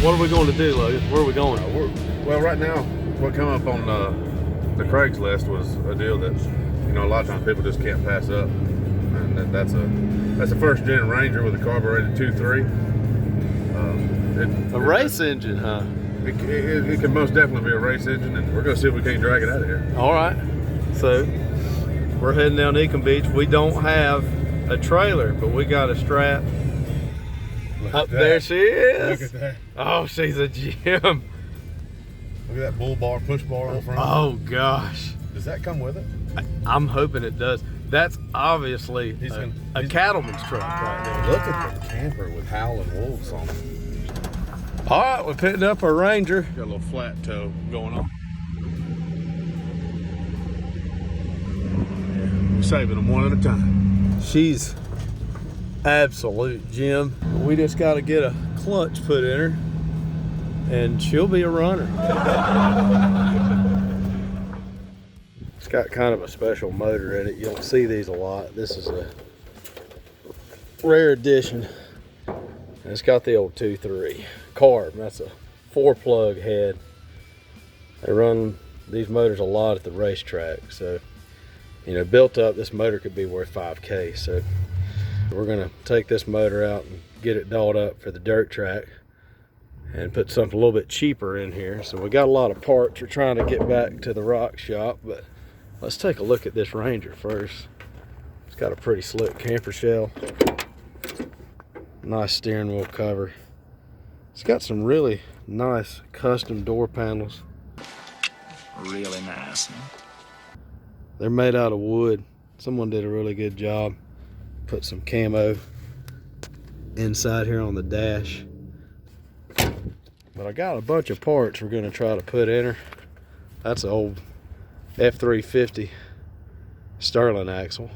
What are we going to do, Logan? Where are we going? Well, right now, what come up on the Craigslist was a deal that, you know, a lot of times people just can't pass up, and that's a first gen Ranger with a carbureted 2.3. A race engine, huh? It can most definitely be a race engine, and we're going to see if we can't drag it out of here. All right. So we're heading down to Ecom Beach. We don't have a trailer, but we got a strap. Up there she is. Look at that. Oh, she's a gem. Look at that bull bar, push bar on the front. Oh gosh. Does that come with it? I'm hoping it does. That's obviously a cattleman's truck right there. Look at the camper with howling wolves on it. All right, we're picking up our Ranger. Got a little flat toe going on. Yeah, we're saving them one at a time. She's absolute gem. We just got to get a clutch put in her and she'll be a runner. It's got kind of a special motor in it. You don't see these a lot. This is a rare edition. And it's got the old 2.3 carb. That's a 4-plug head. They run these motors a lot at the racetrack. So, you know, built up, this motor could be worth $5K. So we're gonna take this motor out and get it dolled up for the dirt track and put something a little bit cheaper in here. So we got a lot of parts. We're trying to get back to the rock shop, but let's take a look at this Ranger first. It's got a pretty slick camper shell. Nice steering wheel cover. It's got some really nice custom door panels. Really nice, huh? They're made out of wood. Someone did a really good job. Put some camo inside here on the dash. But I got a bunch of parts we're gonna try to put in her. That's an old F350 Sterling axle.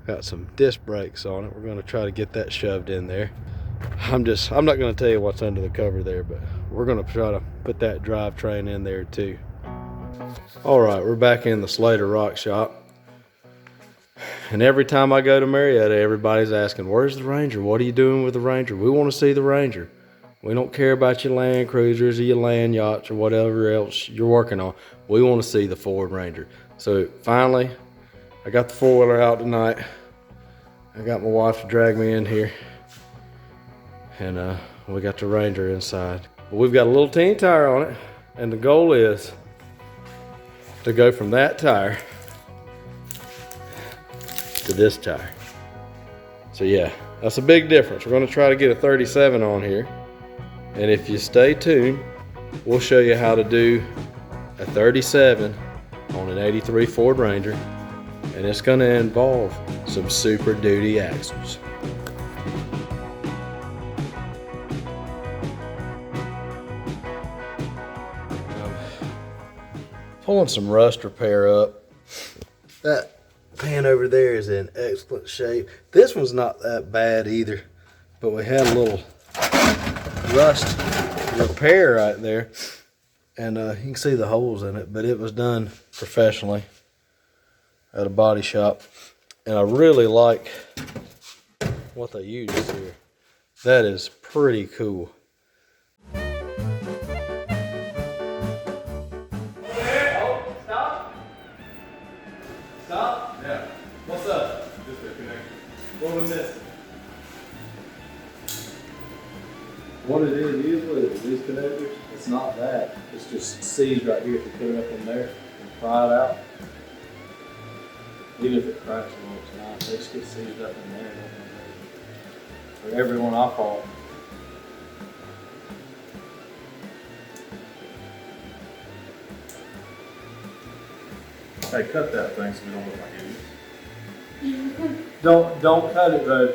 Got some disc brakes on it. We're gonna try to get that shoved in there. I'm not gonna tell you what's under the cover there, but we're gonna try to put that drivetrain in there too. All right, we're back in the Slater Rock Shop. And every time I go to Marietta, everybody's asking, where's the Ranger? What are you doing with the Ranger? We want to see the Ranger. We don't care about your Land Cruisers or your land yachts or whatever else you're working on. We want to see the Ford Ranger. So finally, I got the four-wheeler out tonight. I got my wife to drag me in here. And we got the Ranger inside. But we've got a little teeny tire on it. And the goal is to go from that tire to this tire. So yeah, that's a big difference. We're going to try to get a 37 on here, and if you stay tuned, we'll show you how to do a 37 on an 83 Ford Ranger, and it's going to involve some Super Duty axles. Pulling some rust repair up. That pan over there is in excellent shape. This one's not that bad either, but we had a little rust repair right there, and you can see the holes in it, but it was done professionally at a body shop, and I really like what they use here. That is pretty cool. Stop? Yeah. What's up? Just a connection. What are we missing? What it is usually is these connectors. It's not that. It's just C's right here. If you put it up in there and pry it out, even if it cracks a little, it's nice. They just get seized up in there. For everyone I fought. Hey, cut that thing so we don't look like idiots. Don't cut it, bro.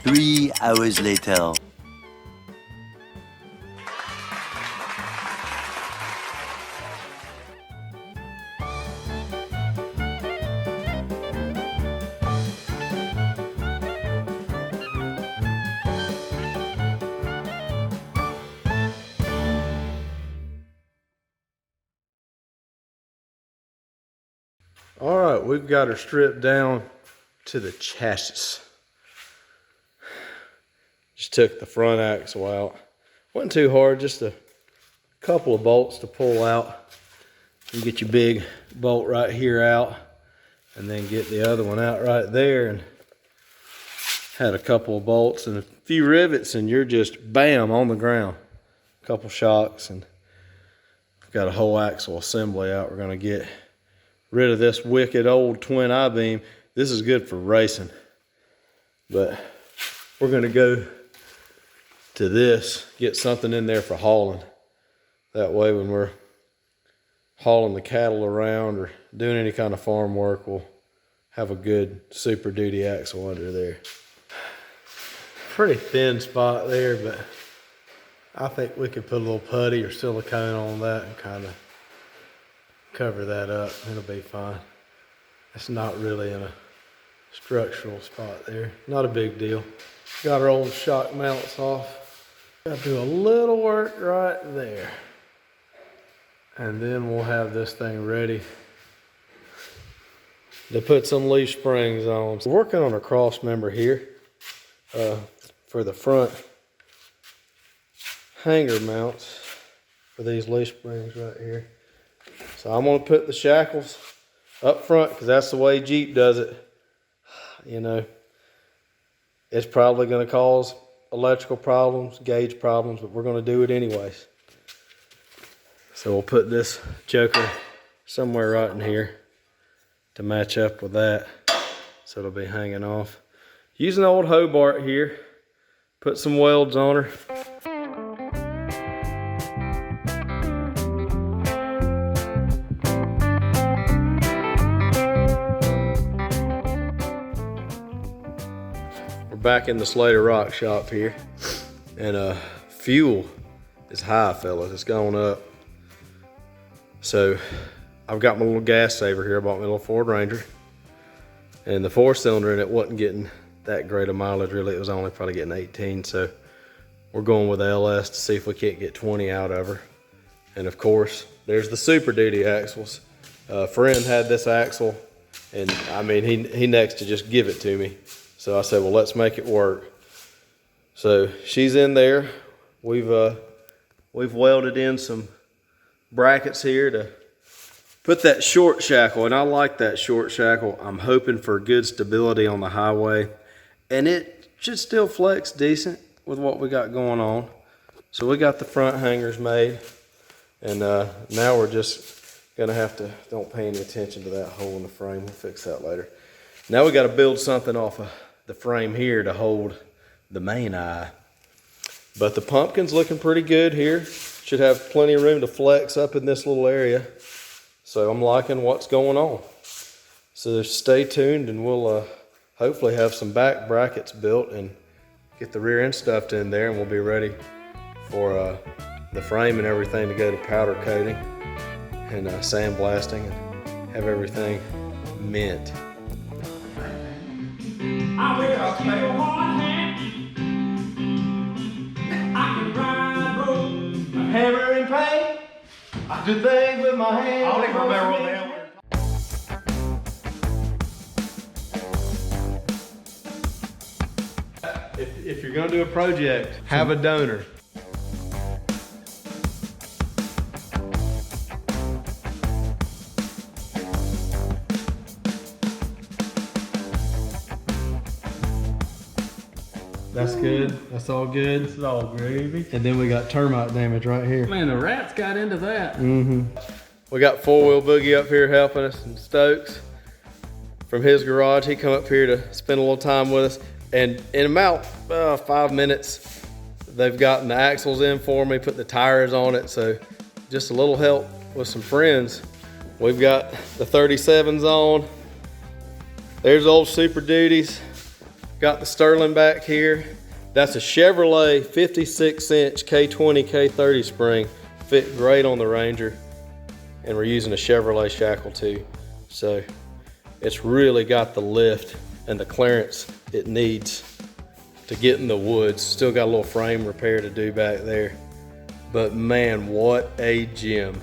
3 hours later. All right, we've got her stripped down to the chassis. Just took the front axle out. Wasn't too hard, just a couple of bolts to pull out. You get your big bolt right here out, and then get the other one out right there, and had a couple of bolts and a few rivets, and you're just bam on the ground. A couple shocks, and got a whole axle assembly out. We're gonna get rid of this wicked old twin I-beam. This is good for racing, but we're gonna go to this, get something in there for hauling. That way when we're hauling the cattle around or doing any kind of farm work, we'll have a good Super Duty axle under there. Pretty thin spot there, but I think we could put a little putty or silicone on that and kind of cover that up. It'll be fine. It's not really in a structural spot there. Not a big deal. Got our old shock mounts off. Got to do a little work right there. And then we'll have this thing ready to put some leaf springs on. So we're working on a cross member here for the front hanger mounts for these leaf springs right here. So I'm gonna put the shackles up front because that's the way Jeep does it. You know, it's probably gonna cause electrical problems, gauge problems, but we're gonna do it anyways. So we'll put this joker somewhere right in here to match up with that. So it'll be hanging off. Using an old Hobart here, put some welds on her. We're back in the Slater Rock Shop here, and fuel is high, fellas. It's going up. So I've got my little gas saver here. I bought my little Ford Ranger, and the 4-cylinder in it wasn't getting that great of mileage really. It was only probably getting 18. So we're going with LS to see if we can't get 20 out of her. And of course, there's the Super Duty axles. A friend had this axle, and I mean, he next to just give it to me. So I said, well, let's make it work. So she's in there. We've welded in some brackets here to put that short shackle, and I like that short shackle. I'm hoping for good stability on the highway, and it should still flex decent with what we got going on. So we got the front hangers made, and now we're just gonna have to, don't pay any attention to that hole in the frame. We'll fix that later. Now we got to build something off of the frame here to hold the main eye. But the pumpkin's looking pretty good here. Should have plenty of room to flex up in this little area. So I'm liking what's going on. So stay tuned, and we'll hopefully have some back brackets built and get the rear end stuffed in there, and we'll be ready for the frame and everything to go to powder coating and sandblasting and have everything mint. I wear a spare hard hat. I can ride road, a hammer and paint. I do things with my hands. I don't even remember what the hell If you're gonna do a project, have a donor. That's good. That's all good. It's all gravy. And then we got termite damage right here. Man, the rats got into that. We got 4-wheel boogie up here helping us, and Stokes from his garage. He come up here to spend a little time with us. And in about 5 minutes, they've gotten the axles in for me, put the tires on it. So just a little help with some friends. We've got the 37s on. There's old Super Duties. Got the Sterling back here. That's a Chevrolet 56-inch K20, K30 spring. Fit great on the Ranger. And we're using a Chevrolet shackle too. So it's really got the lift and the clearance it needs to get in the woods. Still got a little frame repair to do back there. But man, what a gem.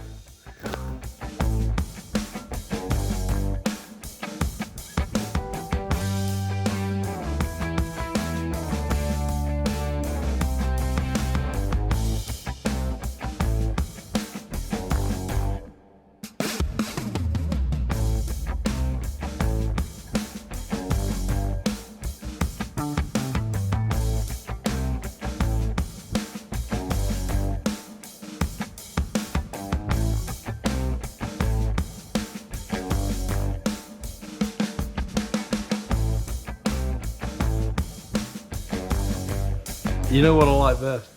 You know what I like best?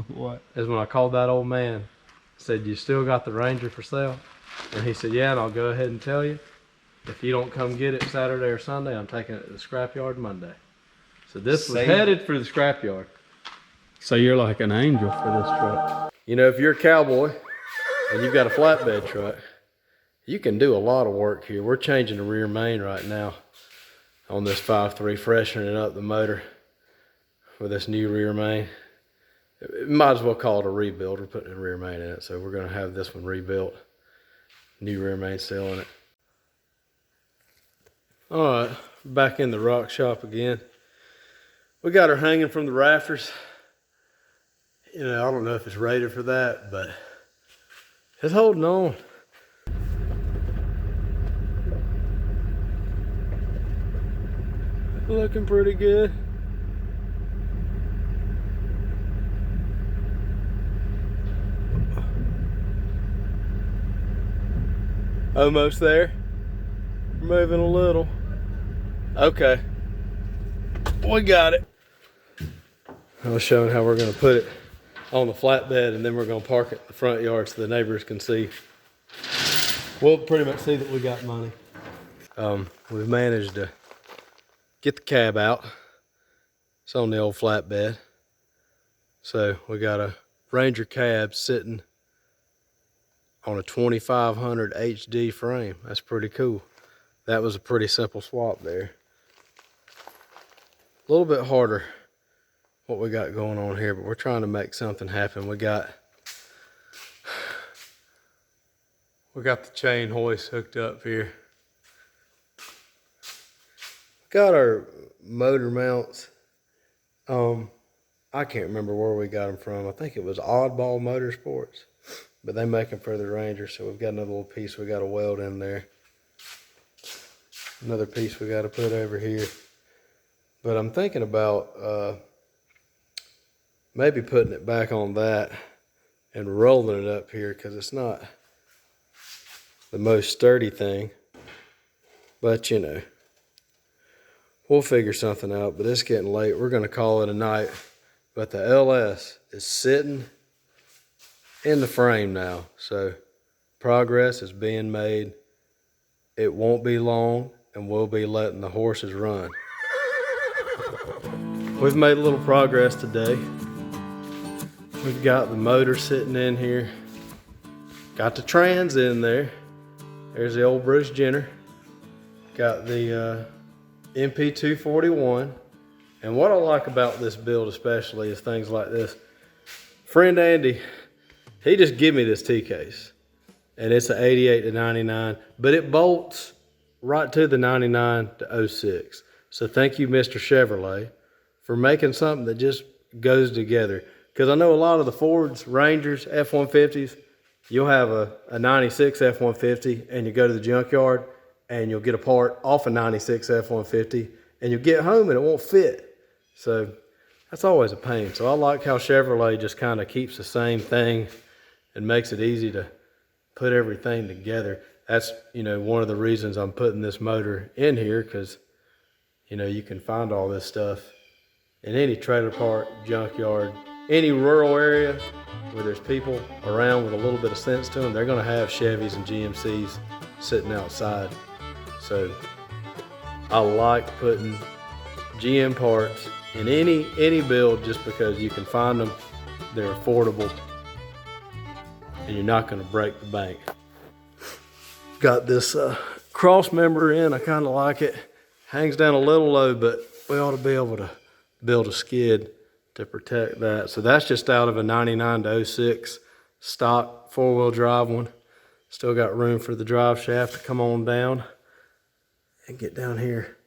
What? Is when I called that old man, said, "You still got the Ranger for sale?" And he said, "Yeah, and I'll go ahead and tell you, if you don't come get it Saturday or Sunday, I'm taking it to the scrapyard Monday." So this was headed for the scrapyard. So you're like an angel for this truck. You know, if you're a cowboy and you've got a flatbed truck, you can do a lot of work here. We're changing the rear main right now on this 5.3, freshening up the motor with this new rear main. It might as well call it a rebuild. We're putting a rear main in it, so we're going to have this one rebuilt. New rear main still in it. All right, back in the rock shop again. We got her hanging from the rafters. You know, I don't know if it's rated for that, but it's holding on. Looking pretty good. Almost there. Moving a little. Okay. We got it. I was showing how we're going to put it on the flatbed, and then we're going to park it in the front yard so the neighbors can see. We'll pretty much see that we got money. We've managed to get the cab out. It's on the old flatbed. So we got a Ranger cab sitting on a 2500 HD frame. That's pretty cool. That was a pretty simple swap there. A little bit harder what we got going on here, but we're trying to make something happen. We got the chain hoist hooked up here. Got our motor mounts. I can't remember where we got them from. I think it was Oddball Motorsports, but they make them for the Ranger. So we've got another little piece we got to weld in there. Another piece we got to put over here. But I'm thinking about maybe putting it back on that and rolling it up here, because it's not the most sturdy thing. But you know, we'll figure something out. But it's getting late. We're going to call it a night. But the LS is sitting in the frame now. So progress is being made. It won't be long, and we'll be letting the horses run. We've made a little progress today. We've got the motor sitting in here. Got the trans in there. There's the old Bruce Jenner. Got the MP241. And what I like about this build especially is things like this. Friend Andy, he just gave me this T-case. And it's an 88 to 99, but it bolts right to the 99 to 06. So thank you, Mr. Chevrolet, for making something that just goes together. Because I know a lot of the Fords, Rangers, F-150s, you'll have a 96 F-150 and you go to the junkyard and you'll get a part off a 96 F-150 and you'll get home and it won't fit. So that's always a pain. So I like how Chevrolet just kind of keeps the same thing and makes it easy to put everything together. That's, you know, one of the reasons I'm putting this motor in here, because, you know, you can find all this stuff in any trailer park, junkyard, any rural area where there's people around with a little bit of sense to them. They're going to have Chevys and GMCs sitting outside. So I like putting GM parts in any build just because you can find them, they're affordable, and you're not going to break the bank. Got this cross member in. I kind of like it. Hangs down a little low, but we ought to be able to build a skid to protect that. So that's just out of a 99 to 06 stock 4-wheel drive one. Still got room for the drive shaft to come on down and get down here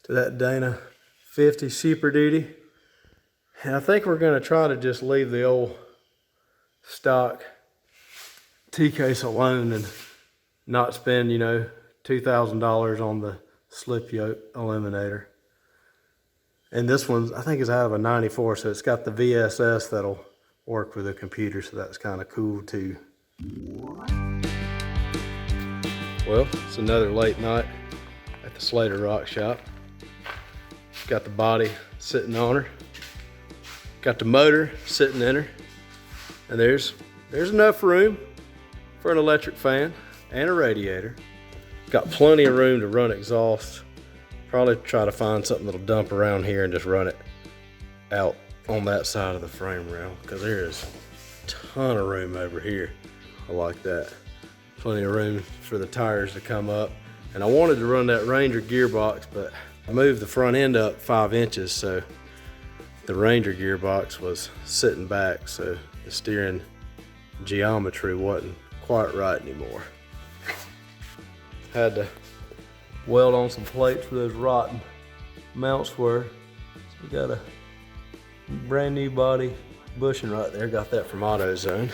to that Dana 50 Super Duty. And I think we're going to try to just leave the old stock T-case alone and not spend, you know, $2,000 on the slip yoke eliminator. And this one, I think, is out of a 94, so it's got the VSS that'll work with the computer, so that's kind of cool too. Well, it's another late night at the Slater Rock Shop. Got the body sitting on her. Got the motor sitting in her, and there's enough room for an electric fan and a radiator. Got plenty of room to run exhaust. Probably try to find something that'll dump around here and just run it out on that side of the frame rail, because there is a ton of room over here. I like that. Plenty of room for the tires to come up. And I wanted to run that Ranger gearbox, but I moved the front end up 5 inches, so the Ranger gearbox was sitting back, so the steering geometry wasn't quite right anymore. Had to weld on some plates where those rotten mounts were. So we got a brand new body bushing right there. Got that from AutoZone.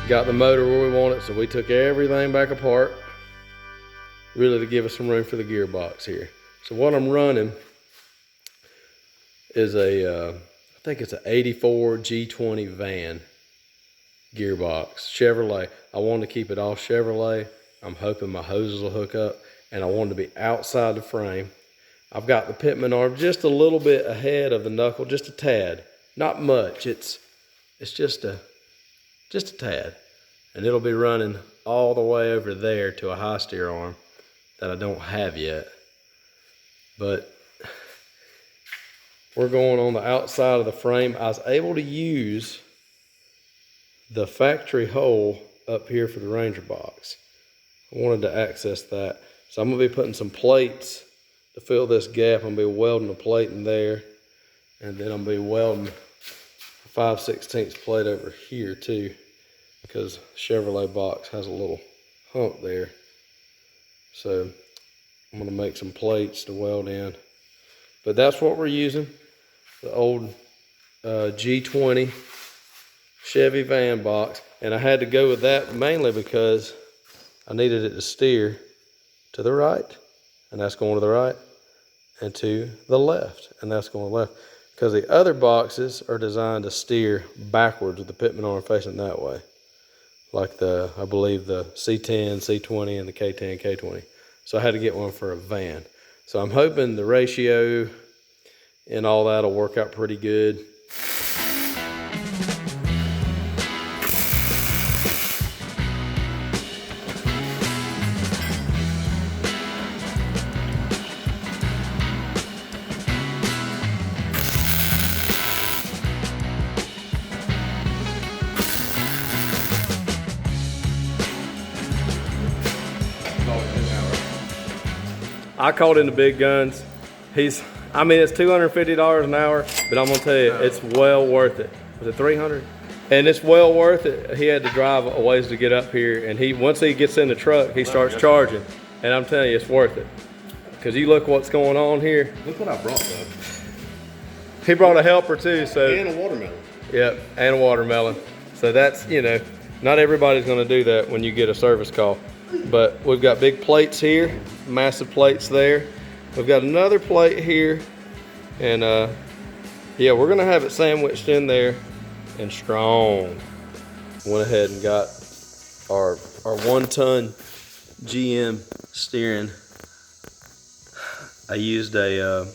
Got the motor where we want it, so we took everything back apart, really to give us some room for the gearbox here. So what I'm running is I think it's an 84 G20 van gearbox, Chevrolet. I wanted to keep it all Chevrolet. I'm hoping my hoses will hook up, and I wanted to be outside the frame. I've got the pitman arm just a little bit ahead of the knuckle, just a tad, not much. It's just a tad, and it'll be running all the way over there to a high steer arm that I don't have yet. But we're going on the outside of the frame. I was able to use the factory hole up here for the Ranger box. I wanted to access that. So I'm gonna be putting some plates to fill this gap. I'm gonna be welding a plate in there, and then I'm gonna be welding a 5/16 plate over here too, because Chevrolet box has a little hump there. So I'm gonna make some plates to weld in. But that's what we're using, the old G20 Chevy van box. And I had to go with that mainly because I needed it to steer to the right, and that's going to the right, and to the left, and that's going to the left. Because the other boxes are designed to steer backwards with the pitman arm facing that way. Like I believe the C10, C20, and the K10, K20. So I had to get one for a van. So I'm hoping the ratio and all that will work out pretty good. I called in the big guns. I mean, it's $250 an hour, but I'm gonna tell you, it's well worth it. Was it 300? And it's well worth it. He had to drive a ways to get up here, and once he gets in the truck, he starts charging. And I'm telling you, it's worth it. Because you look what's going on here. Look what I brought though. He brought a helper too, so. And a watermelon. Yep, and a watermelon. So that's, not everybody's gonna do that when you get a service call. But we've got big plates here, massive plates there. We've got another plate here, and yeah, we're gonna have it sandwiched in there and strong. Went ahead and got our 1-ton GM steering. I used I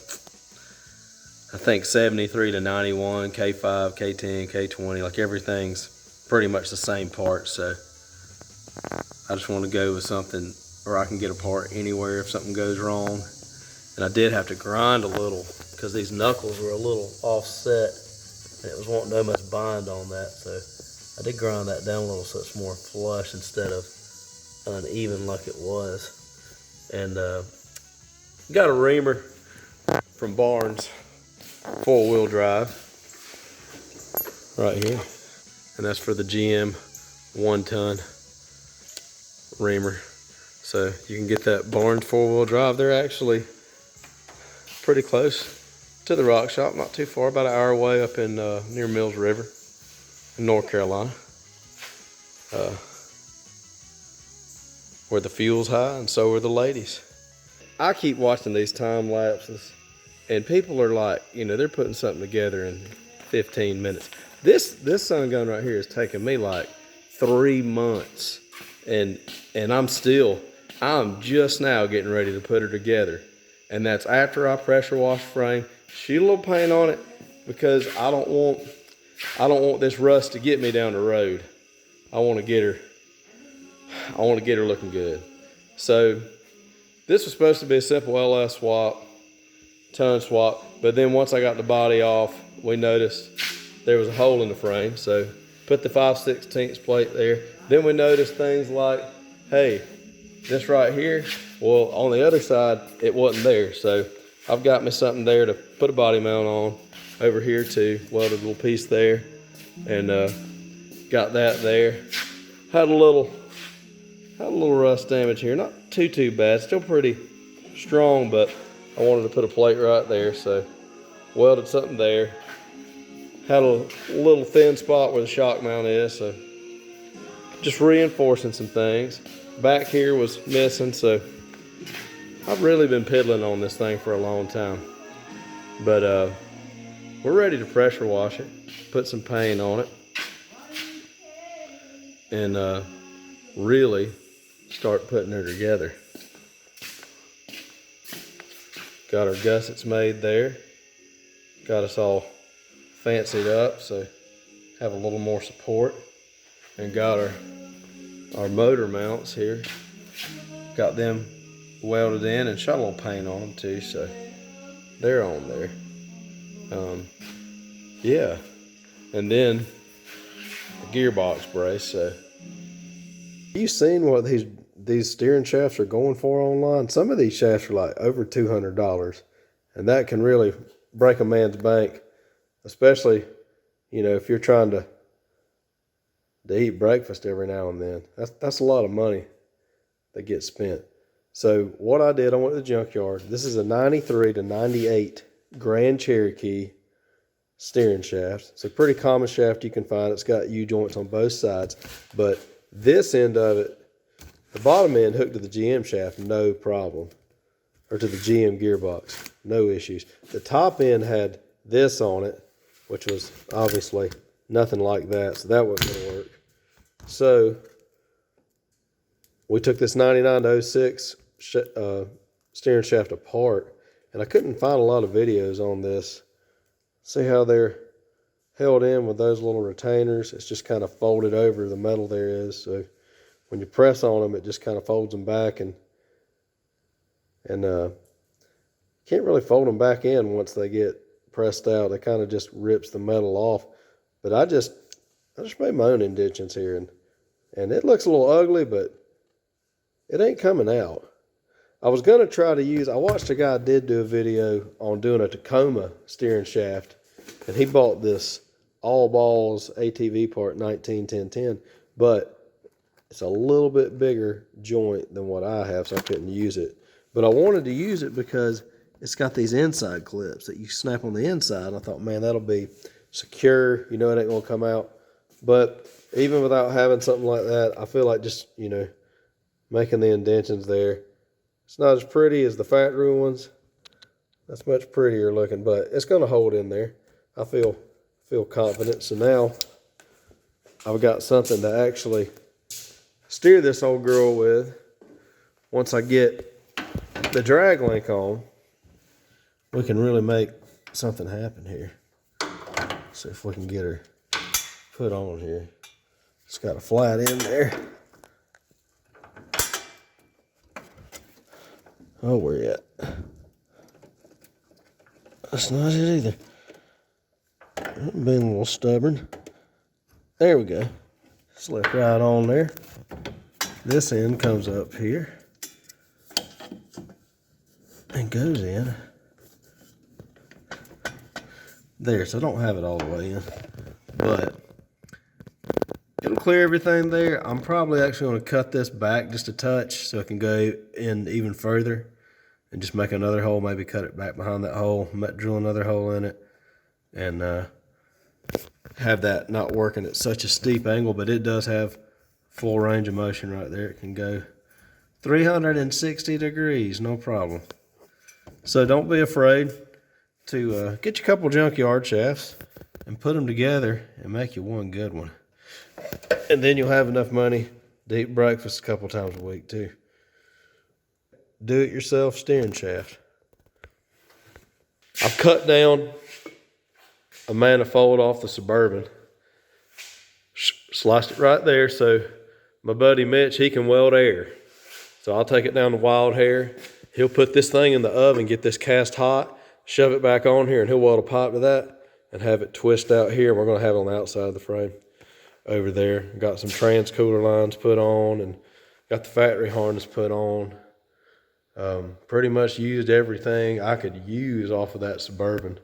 think 73 to 91, K5, K10, K20, like everything's pretty much the same part, so I just want to go with something where I can get a part anywhere if something goes wrong. And I did have to grind a little because these knuckles were a little offset and it was wanting to almost bind on that. So I did grind that down a little so it's more flush instead of uneven like it was. And got a Reamer from Barnes, 4-wheel drive right here. And that's for the GM 1-ton Reamer. So you can get that Barnes 4-wheel drive. They're actually pretty close to the rock shop, not too far, about an hour away up in near Mills River in North Carolina, where the fuel's high and so are the ladies. I keep watching these time lapses and people are like, they're putting something together in 15 minutes. This sun gun right here is taking me like 3 months. And I'm just now getting ready to put her together. and that's after I pressure wash the frame. Shoot a little paint on it because I don't want this rust to get me down the road. I want to get her looking good. So this was supposed to be a simple LS swap, tone swap, but then once I got the body off, we noticed there was a hole in the frame, so put the 5/16 plate there. Then we noticed things like, hey, this right here, well, on the other side, it wasn't there, so I've got me something there to put a body mount on. Over here too, welded a little piece there, and got that there. Had a little rust damage here, not too bad, still pretty strong, but I wanted to put a plate right there, so welded something there. Had a little thin spot where the shock mount is, so just reinforcing some things. Back here was missing, so I've really been piddling on this thing for a long time. But we're ready to pressure wash it, put some paint on it, and really start putting her together. Got our gussets made there. Got us all fancied up, so have a little more support. And got our motor mounts here. Got them welded in and shot a little paint on them too, so they're on there. Yeah, and then the gearbox brace. So you seen what these steering shafts are going for online? Some of these shafts are like over $200, and that can really break a man's bank, especially, you know, if you're trying to eat breakfast every now and then. That's a lot of money that gets spent. So what I did, I went to the junkyard. This is a 93 to 98 Grand Cherokee steering shaft. It's a pretty common shaft you can find. It's got U-joints on both sides, but this end of it, the bottom end hooked to the GM shaft, no problem, or to the GM gearbox, no issues. The top end had this on it, which was obviously nothing like that, so that wasn't going to work. So we took this 99 to 06 steering shaft apart, and I couldn't find a lot of videos on this. See how they're held in with those little retainers? It's just kind of folded over, the metal there is, so when you press on them, it just kind of folds them back, and can't really fold them back in once they get pressed out. It kind of just rips the metal off. But I just made my own indentions here, and it looks a little ugly, but it ain't coming out. I was going to try to use, I watched a guy did do a video on doing a Tacoma steering shaft, and he bought this all balls ATV part 19-10-10, but it's a little bit bigger joint than what I have, so I couldn't use it. But I wanted to use it because it's got these inside clips that you snap on the inside, and I thought, man, that'll be secure, you know, it ain't gonna come out. But even without having something like that, I feel like just, you know, making the indentions there. It's not as pretty as the factory ones. That's much prettier looking, but it's gonna hold in there. I feel confident. So now I've got something to actually steer this old girl with. Once I get the drag link on, we can really make something happen here. See if we can get her put on here. It's got a flat end there. Oh, where you at? That's not it either. I'm being a little stubborn. There we go. Slip right on there. This end comes up here and goes in there. So I don't have it all the way in, but it'll clear everything there. I'm probably actually going to cut this back just a touch so it can go in even further and just make another hole, maybe cut it back behind that hole, drill another hole in it, and have that not working at such a steep angle. But it does have full range of motion right there. It can go 360 degrees, no problem. So don't be afraid to get you a couple junkyard shafts and put them together and make you one good one. And then you'll have enough money to eat breakfast a couple times a week too. Do it yourself steering shaft. I've cut down a manifold off the Suburban. Sliced it right there so my buddy Mitch, he can weld air. So I'll take it down to Wildhare. He'll put this thing in the oven, get this cast hot, shove it back on here, and he'll weld a pipe to that and have it twist out here. We're gonna have it on the outside of the frame over there. Got some transcooler lines put on and got the factory harness put on. Pretty much used everything I could use off of that Suburban.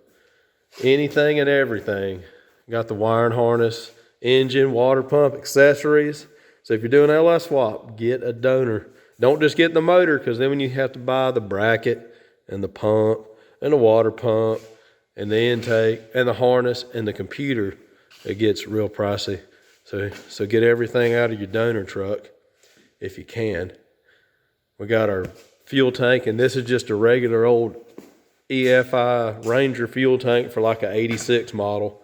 Anything and everything. Got the wiring harness, engine, water pump, accessories. So if you're doing LS swap, get a donor. Don't just get the motor, because then when you have to buy the bracket and the pump and the water pump and the intake and the harness and the computer, it gets real pricey. So get everything out of your donor truck if you can. We got our fuel tank, and this is just a regular old EFI Ranger fuel tank for like an 86 model.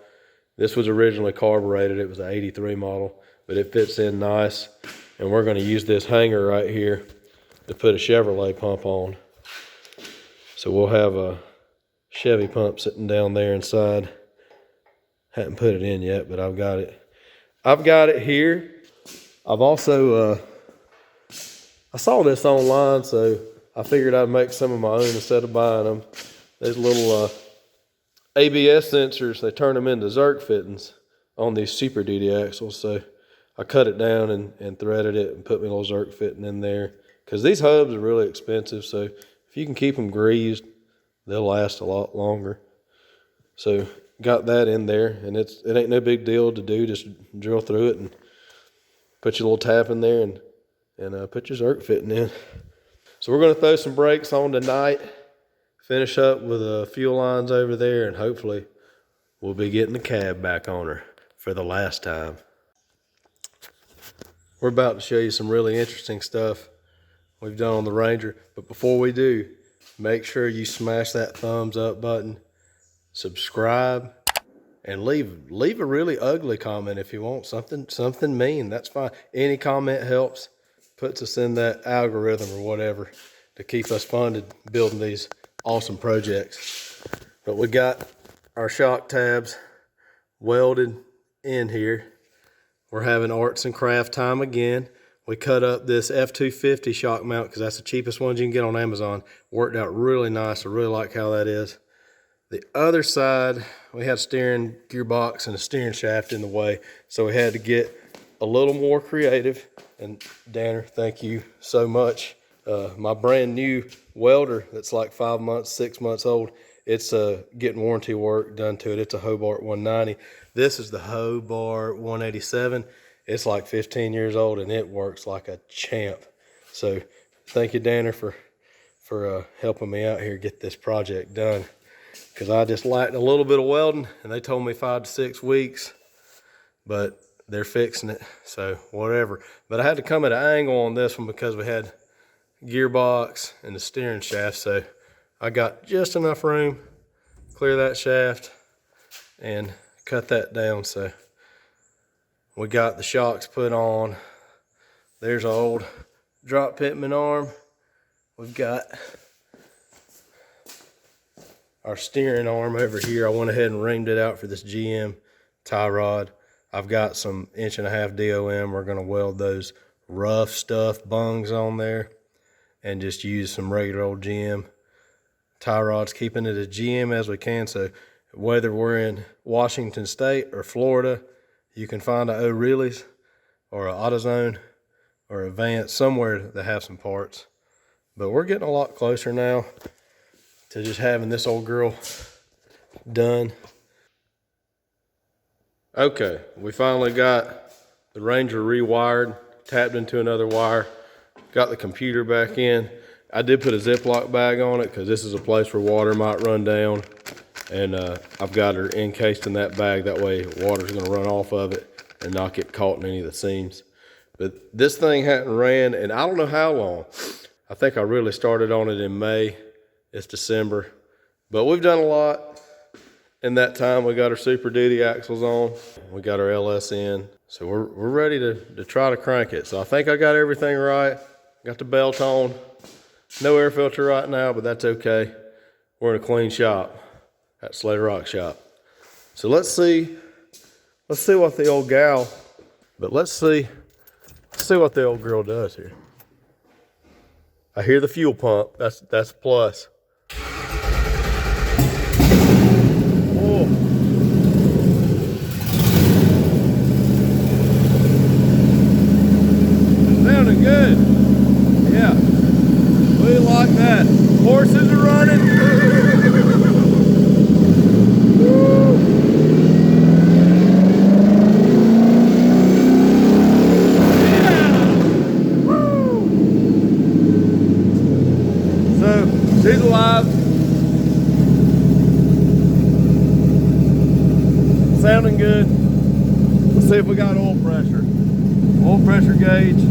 This was originally carbureted. It was an 83 model, but it fits in nice. And we're going to use this hanger right here to put a Chevrolet pump on. So we'll have a Chevy pump sitting down there inside. Hadn't put it in yet, but I've got it. I've got it here. I've also, I saw this online, so I figured I'd make some of my own instead of buying them. There's little ABS sensors. They turn them into Zerk fittings on these Super Duty axles. So I cut it down and threaded it and put me a little Zerk fitting in there. Because these hubs are really expensive, so if you can keep them greased, they'll last a lot longer. So got that in there, and it ain't no big deal to do. Just drill through it and put your little tap in there and put your Zerk fitting in. So we're going to throw some brakes on tonight, finish up with the fuel lines over there, and hopefully we'll be getting the cab back on her for the last time. We're about to show you some really interesting stuff we've done on the Ranger, but before we do, make sure you smash that thumbs up button, subscribe, and leave a really ugly comment if you want. Something mean, that's fine. Any comment helps, puts us in that algorithm or whatever to keep us funded building these awesome projects. But we got our shock tabs welded in here. We're having arts and craft time again. We cut up this F250 shock mount because that's the cheapest ones you can get on Amazon. Worked out really nice. I really like how that is. The other side, we had a steering gearbox and a steering shaft in the way, so we had to get a little more creative. And Danner, thank you so much. My brand new welder that's like 5 months, 6 months old, it's getting warranty work done to it. It's a Hobart 190. This is the Hobart 187. It's like 15 years old and it works like a champ. So thank you, Danner, for helping me out here get this project done. Because I just lacked a little bit of welding, and they told me 5 to 6 weeks, but they're fixing it, so whatever. But I had to come at an angle on this one because we had gearbox and the steering shaft, so I got just enough room, clear that shaft, and cut that down. So we got the shocks put on. There's our old drop pitman arm. We've got our steering arm over here. I went ahead and reamed it out for this GM tie rod. I've got some 1.5 DOM. We're gonna weld those rough stuff bungs on there and just use some regular old GM tie rods, keeping it as GM as we can. So whether we're in Washington State or Florida, you can find a O'Reilly's or a AutoZone or a Vance somewhere that have some parts. But we're getting a lot closer now to just having this old girl done. Okay, we finally got the Ranger rewired, tapped into another wire, got the computer back in. I did put a Ziploc bag on it because this is a place where water might run down, and I've got her encased in that bag. That way water's gonna run off of it and not get caught in any of the seams. But this thing hadn't ran in I don't know how long. I think I really started on it in May. It's December, but we've done a lot in that time. We got our Super Duty axles on, we got our LS in, so we're ready to try to crank it. So I think I got everything right. Got the belt on, no air filter right now, but that's okay. We're in a clean shop. at Slater Rock Shop. So let's see what the old gal, but let's see what the old girl does here. I hear the fuel pump. That's a plus. Oh. Sounding good. Yeah. We like that. Horses are running. She's alive. Sounding good. Let's see if we got oil pressure. Oil pressure gauge,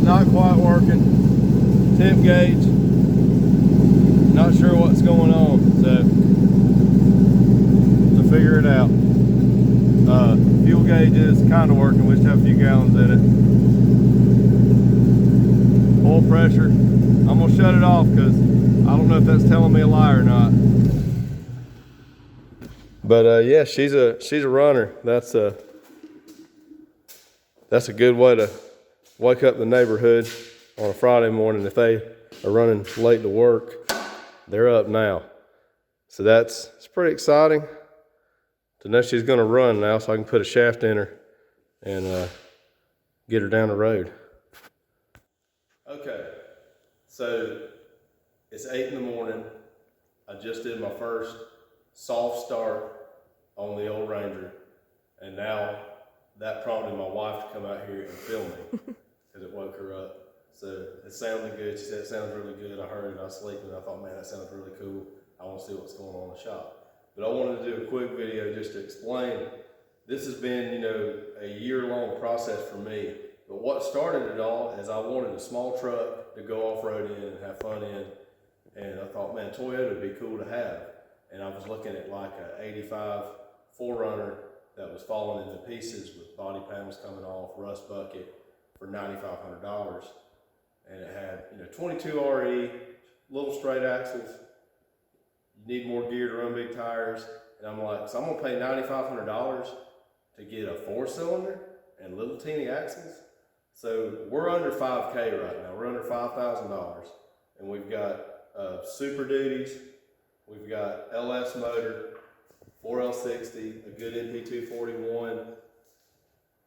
not quite working. Temp gauge, not sure what's going on. So, to figure it out. Fuel gauge is kind of working. We just have a few gallons in it. Oil pressure. I'm gonna shut it off because I don't know if that's telling me a lie or not. But yeah, she's a runner. That's a good way to wake up the neighborhood on a Friday morning. If they are running late to work, they're up now. So it's pretty exciting to know she's gonna run now, so I can put a shaft in her and get her down the road. Okay. So it's 8 in the morning. I just did my first soft start on the old Ranger, and now that prompted my wife to come out here and film me because it woke her up. So it's sounding good. She said it sounds really good. I heard it. I was sleeping. I thought, man, that sounds really cool. I want to see what's going on in the shop. But I wanted to do a quick video just to explain. This has been, a year-long process for me. But what started it all is I wanted a small truck to go off-road in and have fun in. And I thought, man, Toyota would be cool to have. And I was looking at like a 85 4Runner that was falling into pieces with body panels coming off, rust bucket for $9,500. And it had, 22 RE, little straight axles. You need more gear to run big tires. And I'm like, so I'm gonna pay $9,500 to get a 4-cylinder and little teeny axles? So we're under 5K right now. We're under $5,000, and we've got Super Duties. We've got LS motor, 4L60, a good MP241,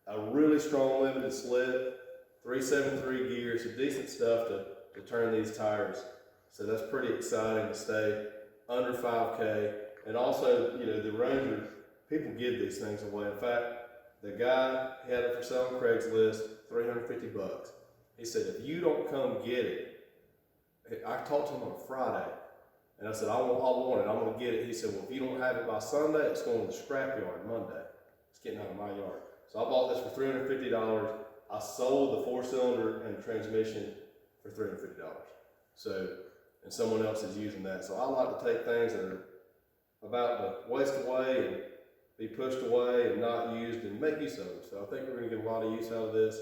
a really strong limited slip, 373 gears, some decent stuff to turn these tires. So that's pretty exciting to stay under 5K. And also, the Ranger, people give these things away. In fact, the guy had it for sale on Craigslist, $350. He said, if you don't come get it, I talked to him on Friday, and I said, I want it, I'm gonna get it. He said, well, if you don't have it by Sunday, it's going to the scrapyard Monday. It's getting out of my yard. So I bought this for $350. I sold the 4-cylinder and the transmission for $350. So, and someone else is using that. So I like to take things that are about to waste away and be pushed away and not used and make use of them. So I think we're gonna get a lot of use out of this,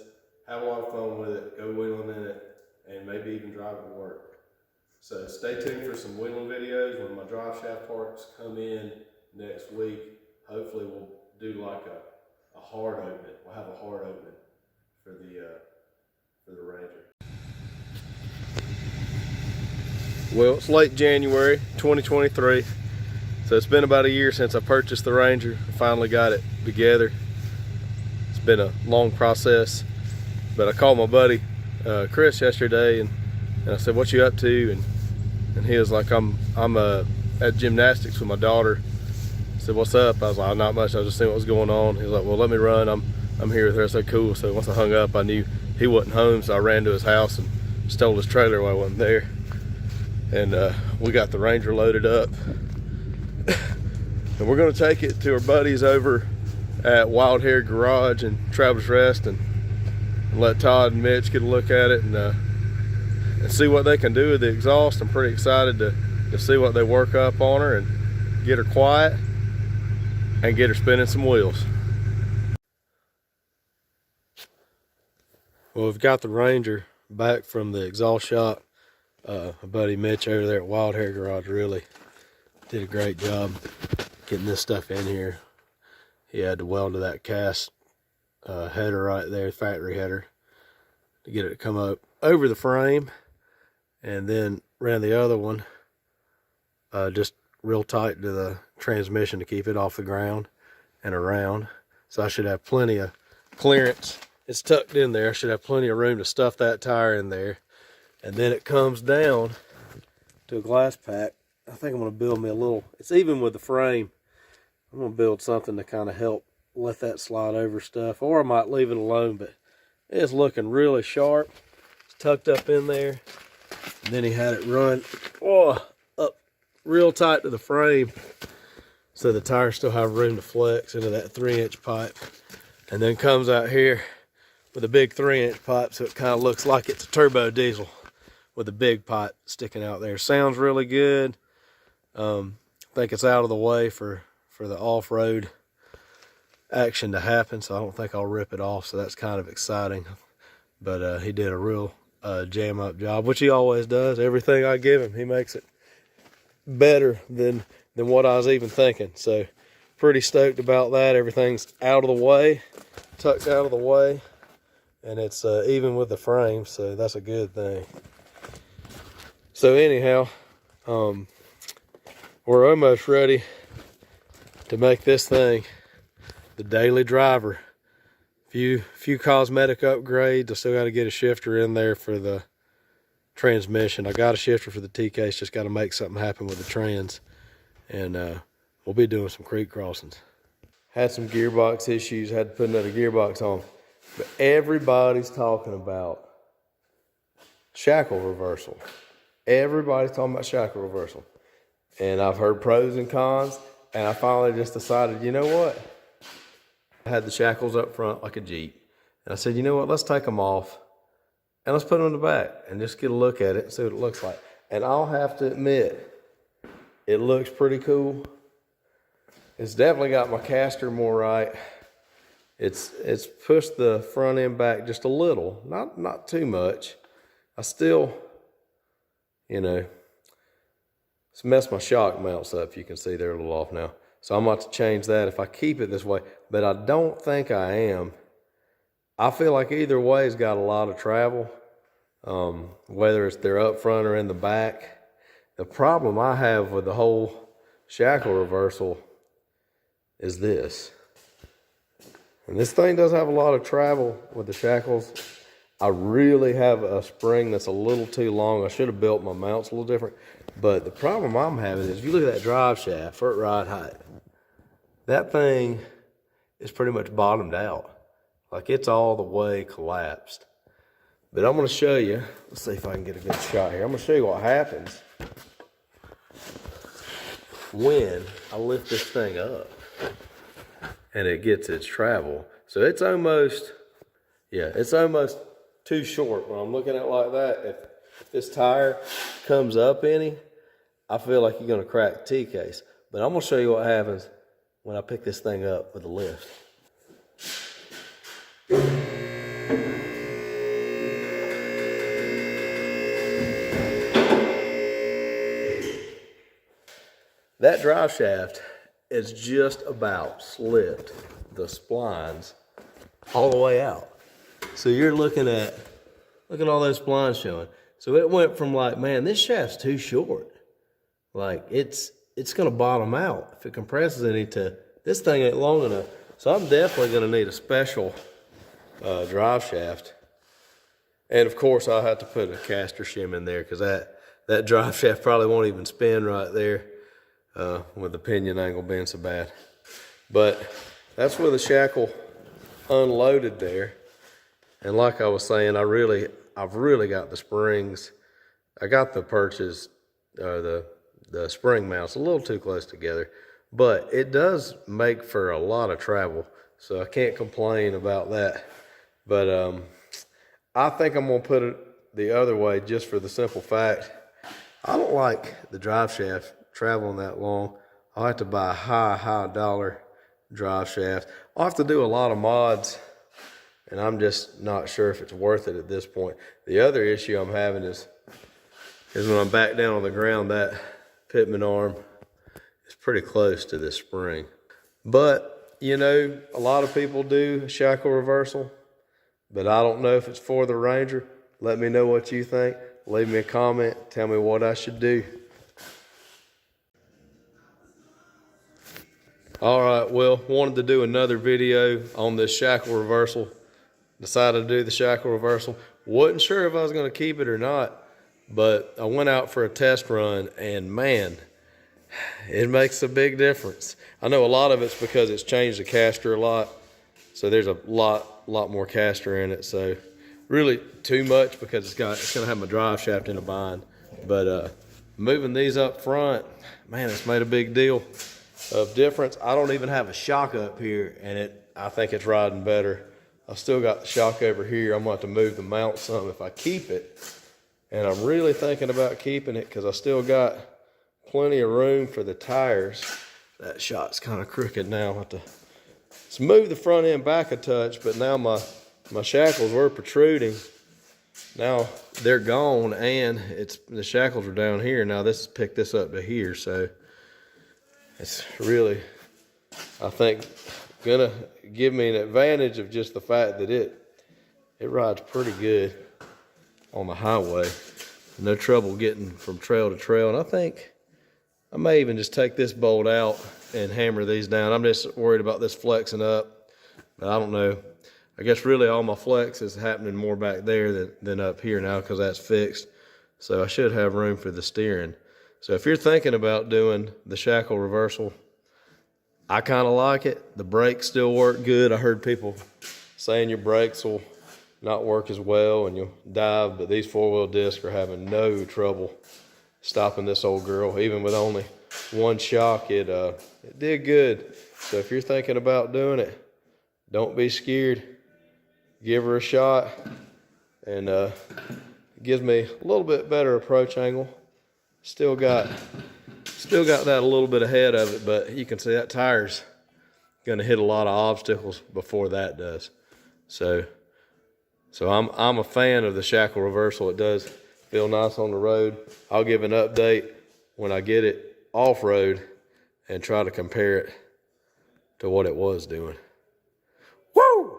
have a lot of fun with it, go wheeling in it, and maybe even drive it to work. So stay tuned for some wheeling videos when my drive shaft parts come in next week. Hopefully we'll do like a hard opening. We'll have a hard opening for the Ranger. Well, it's late January 2023. So it's been about a year since I purchased the Ranger. I finally got it together. It's been a long process, but I called my buddy Chris yesterday and I said, what you up to? And he was like, I'm at gymnastics with my daughter. I said, what's up? I was like, not much. I was just seeing what was going on. He was like, well, let me run. I'm here with her. I said, cool. So once I hung up, I knew he wasn't home, so I ran to his house and stole his trailer while I wasn't there. And we got the Ranger loaded up. And we're gonna take it to our buddies over at Wildhare Garage and Travelers Rest and let Todd and Mitch get a look at it and see what they can do with the exhaust. I'm pretty excited to see what they work up on her and get her quiet and get her spinning some wheels. Well, we've got the Ranger back from the exhaust shop. My buddy Mitch over there at Wildhare Garage really did a great job getting this stuff in here. He had to weld to that cast header right there, factory header, to get it to come up over the frame, and then ran the other one just real tight to the transmission to keep it off the ground and around. So I should have plenty of clearance. It's tucked in there. I should have plenty of room to stuff that tire in there. And then it comes down to a glass pack. I think I'm going to build me a little, it's even with the frame. I'm going to build something to kind of help let that slide over stuff, or I might leave it alone, but it's looking really sharp. It's tucked up in there. And then he had it run up real tight to the frame, so the tires still have room to flex into that 3-inch pipe. And then comes out here with a big 3-inch pipe, so it kind of looks like it's a turbo diesel with a big pipe sticking out there. Sounds really good. I think it's out of the way for the off-road action to happen, so I don't think I'll rip it off, so that's kind of exciting. But he did a real jam up job, which he always does. Everything I give him, he makes it better than what I was even thinking. So pretty stoked about that. Everything's out of the way, tucked out of the way, and it's even with the frame, so that's a good thing. So anyhow, we're almost ready to make this thing the daily driver. Few cosmetic upgrades. I still got to get a shifter in there for the transmission. I got a shifter for the T-case, just got to make something happen with the trans, and we'll be doing some creek crossings. Had some gearbox issues, had to put another gearbox on, but everybody's talking about shackle reversal. Everybody's talking about shackle reversal, and I've heard pros and cons, and I finally just decided, you know what? I had the shackles up front like a Jeep, and I said, you know what, let's take them off and let's put them in the back and just get a look at it and see what it looks like. And I'll have to admit, it looks pretty cool. It's definitely got my caster more right. It's pushed the front end back just a little, not too much. I still, you know, it's messed my shock mounts up. You can see they're a little off now. So I'm about to change that if I keep it this way, but I don't think I am. I feel like either way's got a lot of travel, whether it's they're up front or in the back. The problem I have with the whole shackle reversal is this. And this thing does have a lot of travel with the shackles. I really have a spring that's a little too long. I should have built my mounts a little different. But the problem I'm having is, if you look at that drive shaft, front ride height, that thing is pretty much bottomed out. Like, it's all the way collapsed. But I'm going to show you. Let's see if I can get a good shot here. I'm going to show you what happens when I lift this thing up and it gets its travel. So it's almost, yeah, it's almost too short. When I'm looking at it like that, if this tire comes up any, I feel like you're going to crack the T-case. But I'm going to show you what happens when I pick this thing up with a lift. That drive shaft is just about slipped the splines all the way out. So you're looking at, look at all those splines showing. So it went from like, man, this shaft's too short. Like, it's gonna bottom out if it compresses any, to this thing ain't long enough. So I'm definitely gonna need a special drive shaft. And of course I'll have to put a caster shim in there, because that drive shaft probably won't even spin right there with the pinion angle being so bad. But that's where the shackle unloaded there. And like I was saying, I've really got the springs. I got the perches, the spring mounts a little too close together, but it does make for a lot of travel, so I can't complain about that. But I think I'm gonna put it the other way, just for the simple fact, I don't like the drive shaft traveling that long. I'll have to buy a high dollar drive shaft. I'll have to do a lot of mods, and I'm just not sure if it's worth it at this point. The other issue I'm having is when I'm back down on the ground, that pitman arm It's pretty close to this spring. But, you know, a lot of people do shackle reversal, but I don't know if it's for the Ranger. Let me know what you think. Leave me a comment. Tell me what I should do. All right, well, wanted to do another video on this shackle reversal. Decided to do the shackle reversal. Wasn't sure if I was going to keep it or not, but I went out for a test run, and man, it makes a big difference. I know a lot of it's because it's changed the caster a lot, so there's a lot more caster in it. So really too much because it's going to have my drive shaft in a bind. But moving these up front, man, it's made a big deal of difference. I don't even have a shock up here, and I think it's riding better. I've still got the shock over here. I'm going to have to move the mount some if I keep it. And I'm really thinking about keeping it because I still got plenty of room for the tires. That shot's kind of crooked now. I have to smooth the front end back a touch, but now my shackles were protruding. Now they're gone, and the shackles are down here. Now this picked this up to here, so it's really, I think, gonna give me an advantage of just the fact that it rides pretty good on the highway. No trouble getting from trail to trail. And I think I may even just take this bolt out and hammer these down. I'm just worried about this flexing up, but I don't know. I guess really all my flex is happening more back there than up here now because that's fixed. So I should have room for the steering. So if you're thinking about doing the shackle reversal, I kind of like it. The brakes still work good. I heard people saying your brakes will not work as well and you'll dive, but these four-wheel discs are having no trouble stopping this old girl. Even with only one shock, it did good. So if you're thinking about doing it, don't be scared. Give her a shot, and it gives me a little bit better approach angle. Still got that a little bit ahead of it, but you can see that tire's gonna hit a lot of obstacles before that does. So I'm a fan of the shackle reversal. It does feel nice on the road. I'll give an update when I get it off-road and try to compare it to what it was doing. Woo!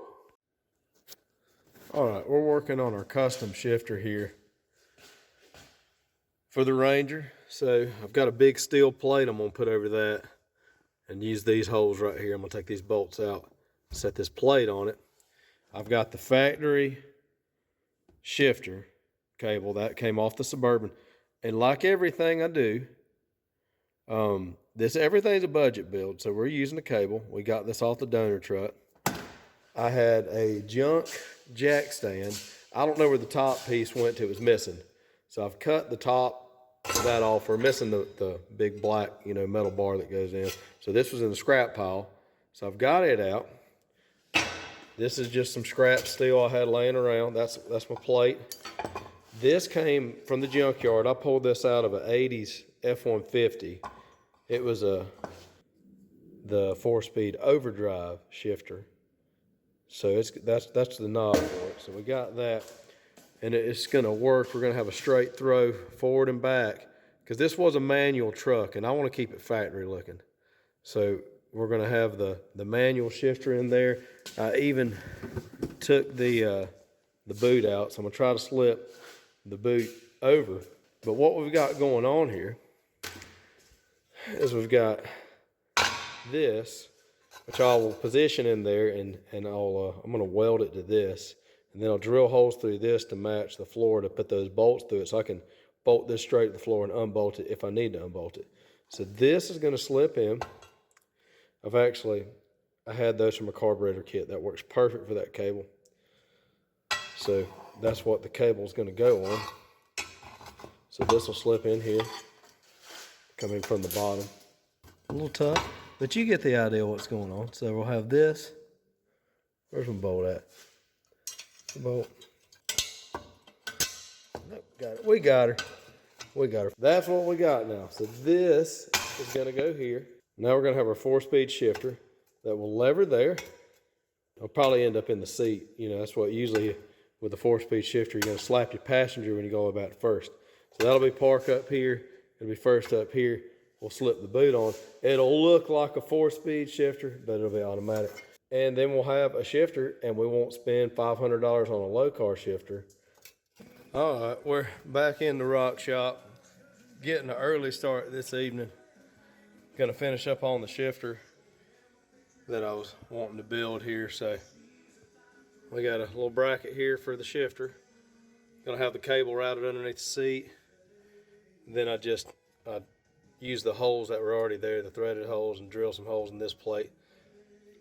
All right, we're working on our custom shifter here for the Ranger. So I've got a big steel plate I'm gonna put over that and use these holes right here. I'm gonna take these bolts out, set this plate on it. I've got the factory shifter cable that came off the Suburban, and like everything I do, everything's a budget build, so we're using the cable. We got this off the donor truck. I had a junk jack stand. I don't know where the top piece went to. It was missing, so I've cut the top of that off. We're missing the big black metal bar that goes in, so this was in the scrap pile, so I've got it out. This is just some scrap steel I had laying around. That's my plate. This came from the junkyard. I pulled this out of an 80s F-150. It was the 4-speed overdrive shifter. So that's the knob for it. So we got that, and it's gonna work. We're gonna have a straight throw forward and back because this was a manual truck, and I want to keep it factory looking. So we're gonna have the manual shifter in there. I even took the boot out, so I'm gonna try to slip the boot over. But what we've got going on here is we've got this, which I will position in there, and I'm gonna weld it to this, and then I'll drill holes through this to match the floor to put those bolts through it, so I can bolt this straight to the floor and unbolt it if I need to unbolt it. So this is gonna slip in. I had those from a carburetor kit that works perfect for that cable. So that's what the cable is going to go on. So this will slip in here, coming from the bottom. A little tough, but you get the idea what's going on. So we'll have this. Where's my bolt at? The bolt. Nope, got it. We got her. We got her. That's what we got now. So this is going to go here. Now we're going to have our 4-speed shifter that will lever there. It'll probably end up in the seat. That's what usually with the 4-speed shifter, you're going to slap your passenger when you go about first. So that'll be park up here. It'll be first up here. we'll slip the boot on. It'll look like a 4-speed shifter, but it'll be automatic. And then we'll have a shifter, and we won't spend $500 on a low car shifter. All right, we're back in the rock shop, getting an early start this evening. Gonna finish up on the shifter that I was wanting to build here. So we got a little bracket here for the shifter. Gonna have the cable routed underneath the seat. Then I use the holes that were already there, the threaded holes, and drill some holes in this plate.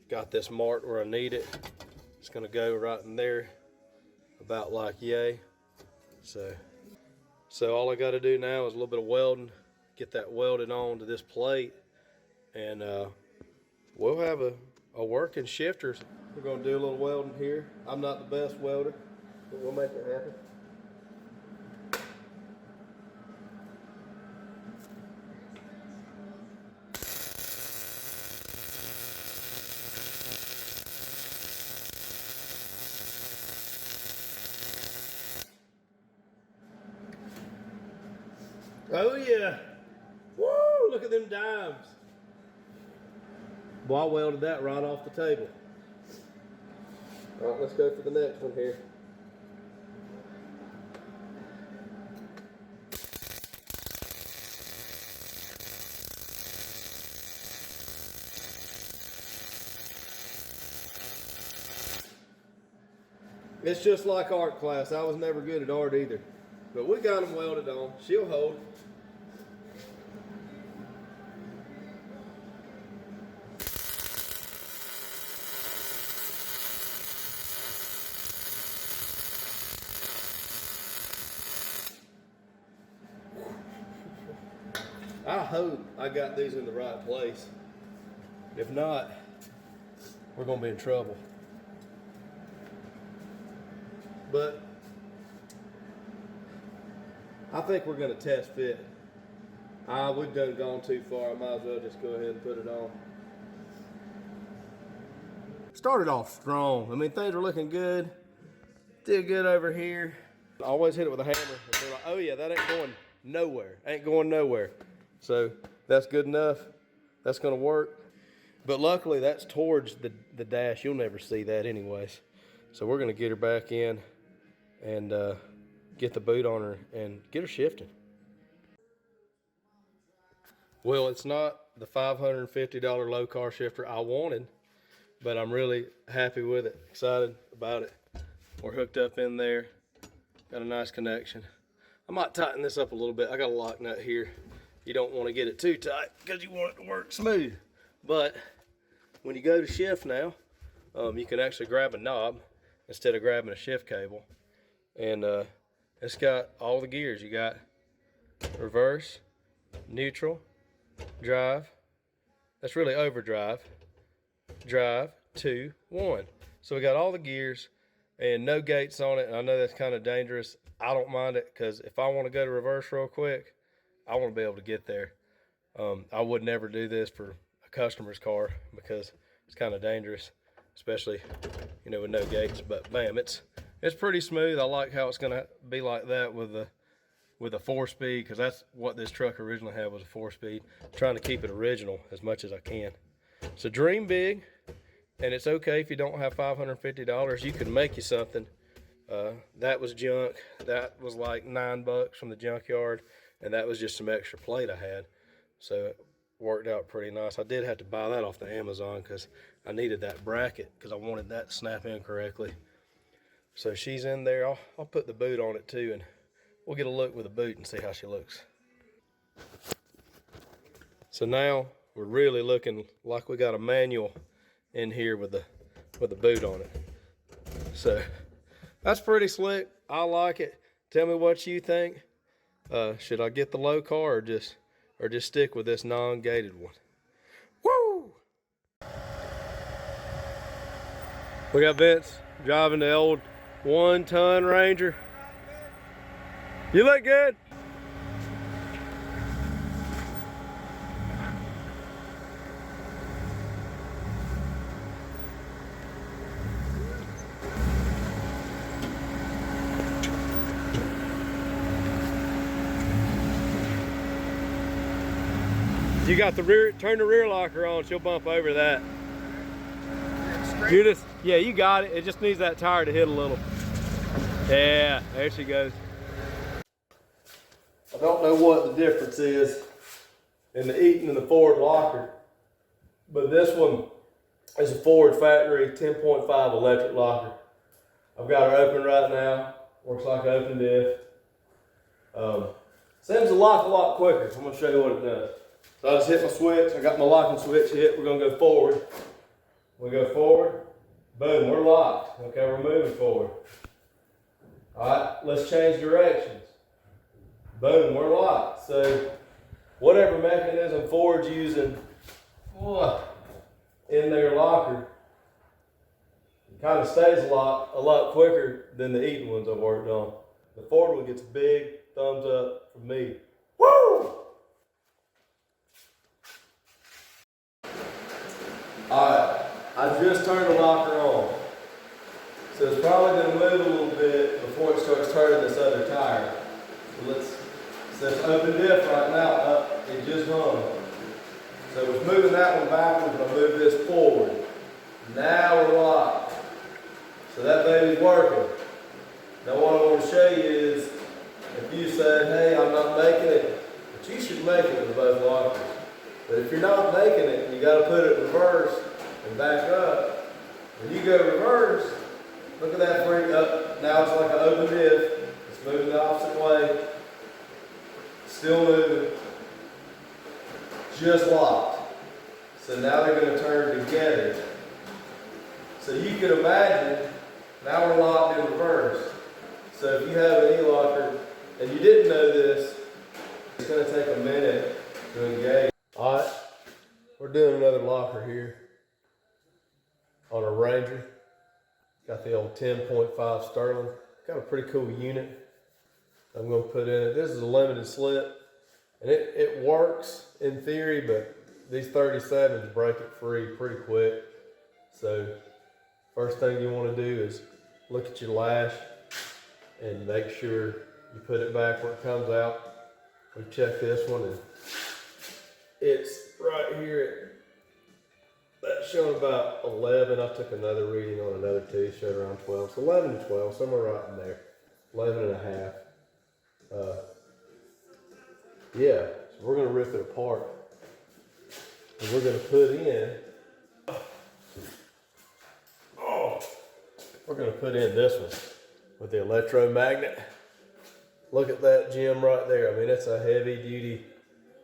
Got this marked where I need it. It's gonna go right in there, about like yay. So all I gotta do now is a little bit of welding, get that welded on to this plate, and we'll have a working shifter. We're gonna do a little welding here. I'm not the best welder, but we'll make it happen. Oh yeah! Woo! Look at them dimes. Well, I welded that right off the table. All right, let's go for the next one here. It's just like art class. I was never good at art either. But we got them welded on. She'll hold. I hope I got these in the right place. If not, we're gonna be in trouble. But I think we're gonna test fit. We've done gone too far. I might as well just go ahead and put it on. Started off strong. I mean, things are looking good. Did good over here. I always hit it with a hammer and be like, oh yeah, that ain't going nowhere. Ain't going nowhere. So that's good enough. That's gonna work. But luckily that's towards the dash. You'll never see that anyways. So we're gonna get her back in and get the boot on her and get her shifting. Well, it's not the $550 low car shifter I wanted, but I'm really happy with it, excited about it. We're hooked up in there, got a nice connection. I might tighten this up a little bit. I got a lock nut here. You don't want to get it too tight because you want it to work smooth. But when you go to shift now, you can actually grab a knob instead of grabbing a shift cable. And it's got all the gears. You got reverse, neutral, drive. That's really overdrive. Drive, 2, 1. So we got all the gears and no gates on it. And I know that's kind of dangerous. I don't mind it because if I want to go to reverse real quick, I want to be able to get there. I would never do this for a customer's car because it's kind of dangerous, especially, you know, with no gates. But bam, it's pretty smooth. I like how it's gonna be like that with a 4-speed, because that's what this truck originally had, was a 4-speed. Trying to keep it original as much as I can. So dream big, and it's okay if you don't have $550. You can make you something. That was junk. That was like $9 from the junkyard, and that was just some extra plate I had. So it worked out pretty nice. I did have to buy that off the Amazon because I needed that bracket because I wanted that to snap in correctly. So she's in there. I'll put the boot on it too, and we'll get a look with the boot and see how she looks. So now we're really looking like we got a manual in here with the boot on it. So that's pretty slick. I like it. Tell me what you think. Should I get the low car or just stick with this non-gated one? Woo! We got Vince driving the old 1-ton Ranger. You look good. You got the rear, turn the rear locker on, she'll bump over that. You just, yeah, you got it. It just needs that tire to hit a little. Yeah, there she goes. I don't know what the difference is in the Eaton and the Ford locker, but this one is a Ford factory 10.5 electric locker. I've got her open right now. Works like an open diff. Seems to lock a lot quicker. I'm gonna show you what it does. So I just hit my switch. I got my locking switch hit. We're gonna go forward. We go forward. Boom, we're locked. Okay, we're moving forward. All right, let's change directions. Boom, we're locked. So whatever mechanism Ford's using in their locker, it kind of stays a lot quicker than the Eaton ones I've worked on. The Ford one gets a big thumbs up from me. Woo! Alright, I just turned the locker on. So it's probably going to move a little bit before it starts turning this other tire. So it's open diff right now, it just hung. So it's moving that one backwards, but I move this forward. Now we're locked. So that baby's working. Now what I want to show you is, if you said, hey, I'm not making it, but you should make it with both lockers. But if you're not making it, you got to put it in reverse and back up. When you go reverse, look at that freak up. Now it's like an open diff. It's moving the opposite way. Still moving. Just locked. So now they're going to turn together. So you can imagine, now we're locked in reverse. So if you have an E-locker and you didn't know this, it's going to take a minute to engage. All right, we're doing another locker here on a Ranger. Got the old 10.5 Sterling. Got a pretty cool unit I'm going to put in it. This is a limited slip, and it works in theory, but these 37s break it free pretty quick. So first thing you want to do is look at your lash and make sure you put it back where it comes out. We check this one, and it's right here. That's showing about 11. I took another reading on another too, showed around 12. So 11 to 12, somewhere right in there. 11 and a half. Yeah, so we're going to rip it apart. And we're going to put in, we're going to put in this one with the electromagnet. Look at that gem right there. I mean, it's a heavy duty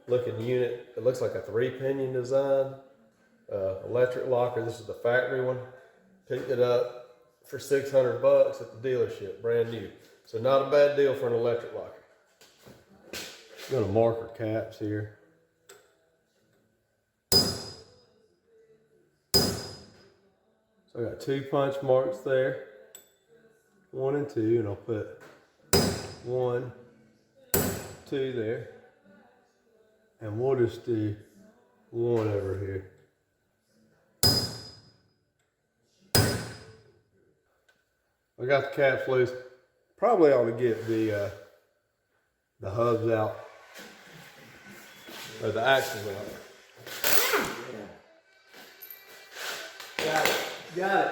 looking unit. It looks like a 3-pinion design. Electric locker. This is the factory one. Picked it up for $600 at the dealership, brand new. So not a bad deal for an electric locker. Got a marker caps here. So I got 2 punch marks there, 1 and 2, and I'll put 1, 2 there, and we'll just do 1 over here. I got the caps loose. Probably ought to get the hubs out, or the axles out. Yeah. Got it.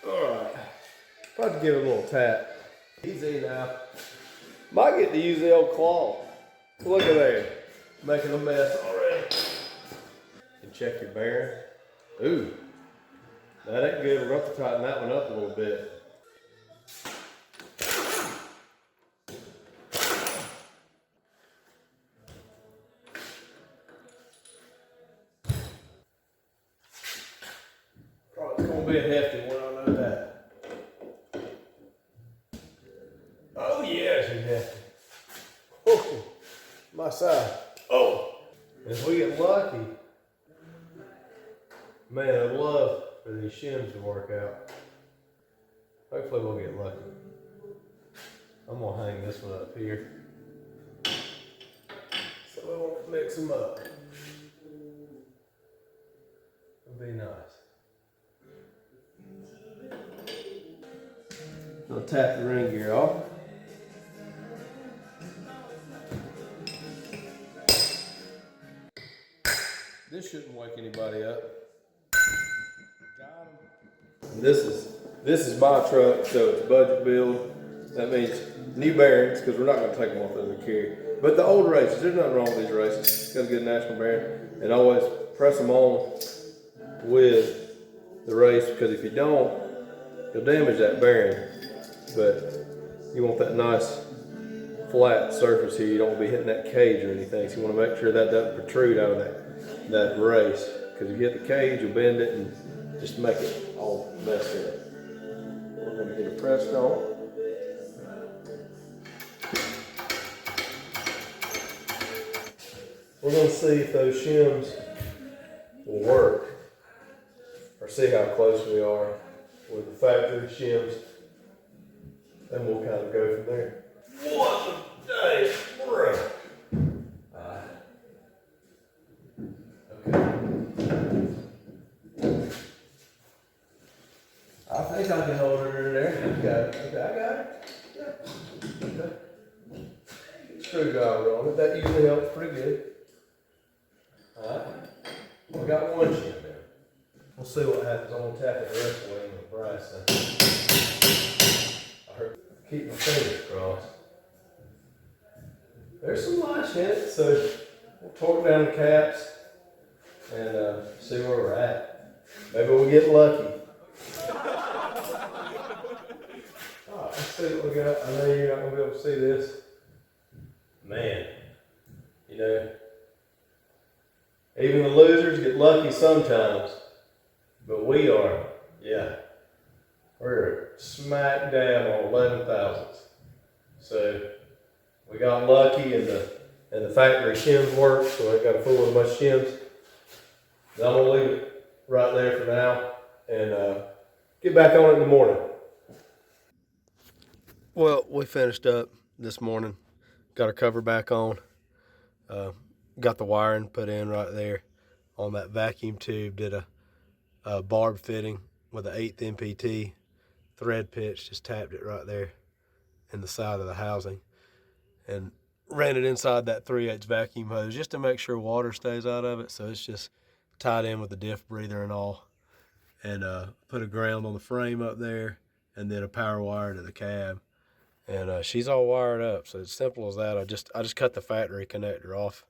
Alright. About to give it a little tap. Easy now. Might get to use the old claw. Look at there. Making a mess already. And check your bearing. Ooh. That ain't good. We're going to have to tighten that one up a little bit. Be a hefty one, I know that. Oh yeah, she's hefty. Oh, my side. Oh, if we get lucky, man, I'd love for these shims to work out. Hopefully we'll get lucky. I'm gonna hang this one up here, so we won't mix them up. It'll be nice. I'll tap the ring gear off. shouldn't wake anybody up. Got 'em. This is my truck, so it's budget build. That means new bearings, because we're not going to take them off as a carry. But the old races, there's nothing wrong with these races. Got a good national bearing, and always press them on with the race, because if you don't, you'll damage that bearing. But you want that nice flat surface here. You don't want to be hitting that cage or anything, so you want to make sure that doesn't protrude out of that race, because if you hit the cage, you'll bend it and just make it all messed up. We're going to get it pressed on. We're going to see if those shims will work, or see how close we are with the factory shims, and we'll kind of go from there. What a day, bro! Okay. I think I can hold her in there. Okay, I got it. Yeah. Okay. Screwdriver on it. That usually helps pretty good. Alright. We got one shim there. We'll see what happens. I'm gonna tap it the rest of the way in the brass. I heard. Keep my fingers crossed. There's some lice in it, so we'll torque down the caps and see where we're at. Maybe we'll get lucky. Alright, let's see what we got. I know you're not going to be able to see this. Man, you know, even the losers get lucky sometimes, but we are, yeah, we're smack dab on 11 thousandths. So we got lucky and the factory shims work, so I got to fool with a bunch of shims. Then I'm gonna leave it right there for now and get back on it in the morning. Well, we finished up this morning. Got our cover back on. Got the wiring put in right there on that vacuum tube. Did a barb fitting with an 1/8 MPT thread pitch. Just tapped it right there in the side of the housing. And ran it inside that 3/8 vacuum hose just to make sure water stays out of it. So it's just tied in with the diff breather and all. And put a ground on the frame up there and then a power wire to the cab. And she's all wired up. So it's simple as that. I just cut the factory connector off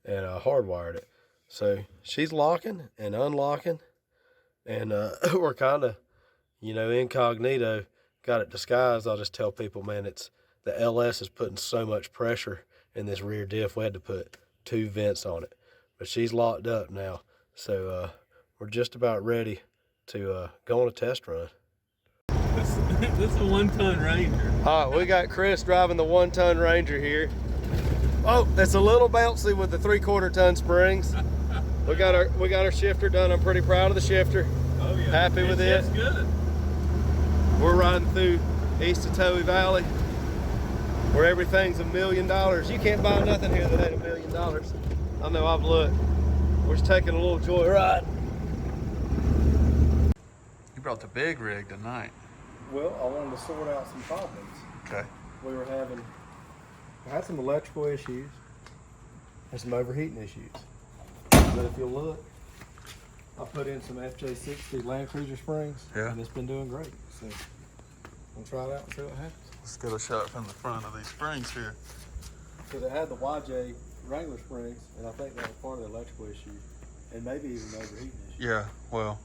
and hardwired it. So she's locking and unlocking. And we're kind of, you know, incognito. Got it disguised. I'll just tell people, man, the LS is putting so much pressure in this rear diff. We had to put 2 vents on it. But she's locked up now. So we're just about ready to go on a test run. This is a 1-ton Ranger. All right, we got Chris driving the 1-ton Ranger here. Oh, it's a little bouncy with the 3/4 ton springs. We got our shifter done. I'm pretty proud of the shifter. Oh yeah. Happy with it. It's good. We're riding through east of Toey Valley, where everything's $1 million. You can't buy nothing here that ain't $1 million. I know, I've looked. We're just taking a little joyride. You brought the big rig tonight. Well, I wanted to sort out some problems. Okay. We had some electrical issues and some overheating issues. But if you'll look, I put in some FJ60 Land Cruiser springs, and it's been doing great. So we'll try it out and see what happens. Let's get a shot from the front of these springs here. Because it had the YJ Wrangler springs, and I think that was part of the electrical issue, and maybe even the overheating issue. Yeah, well,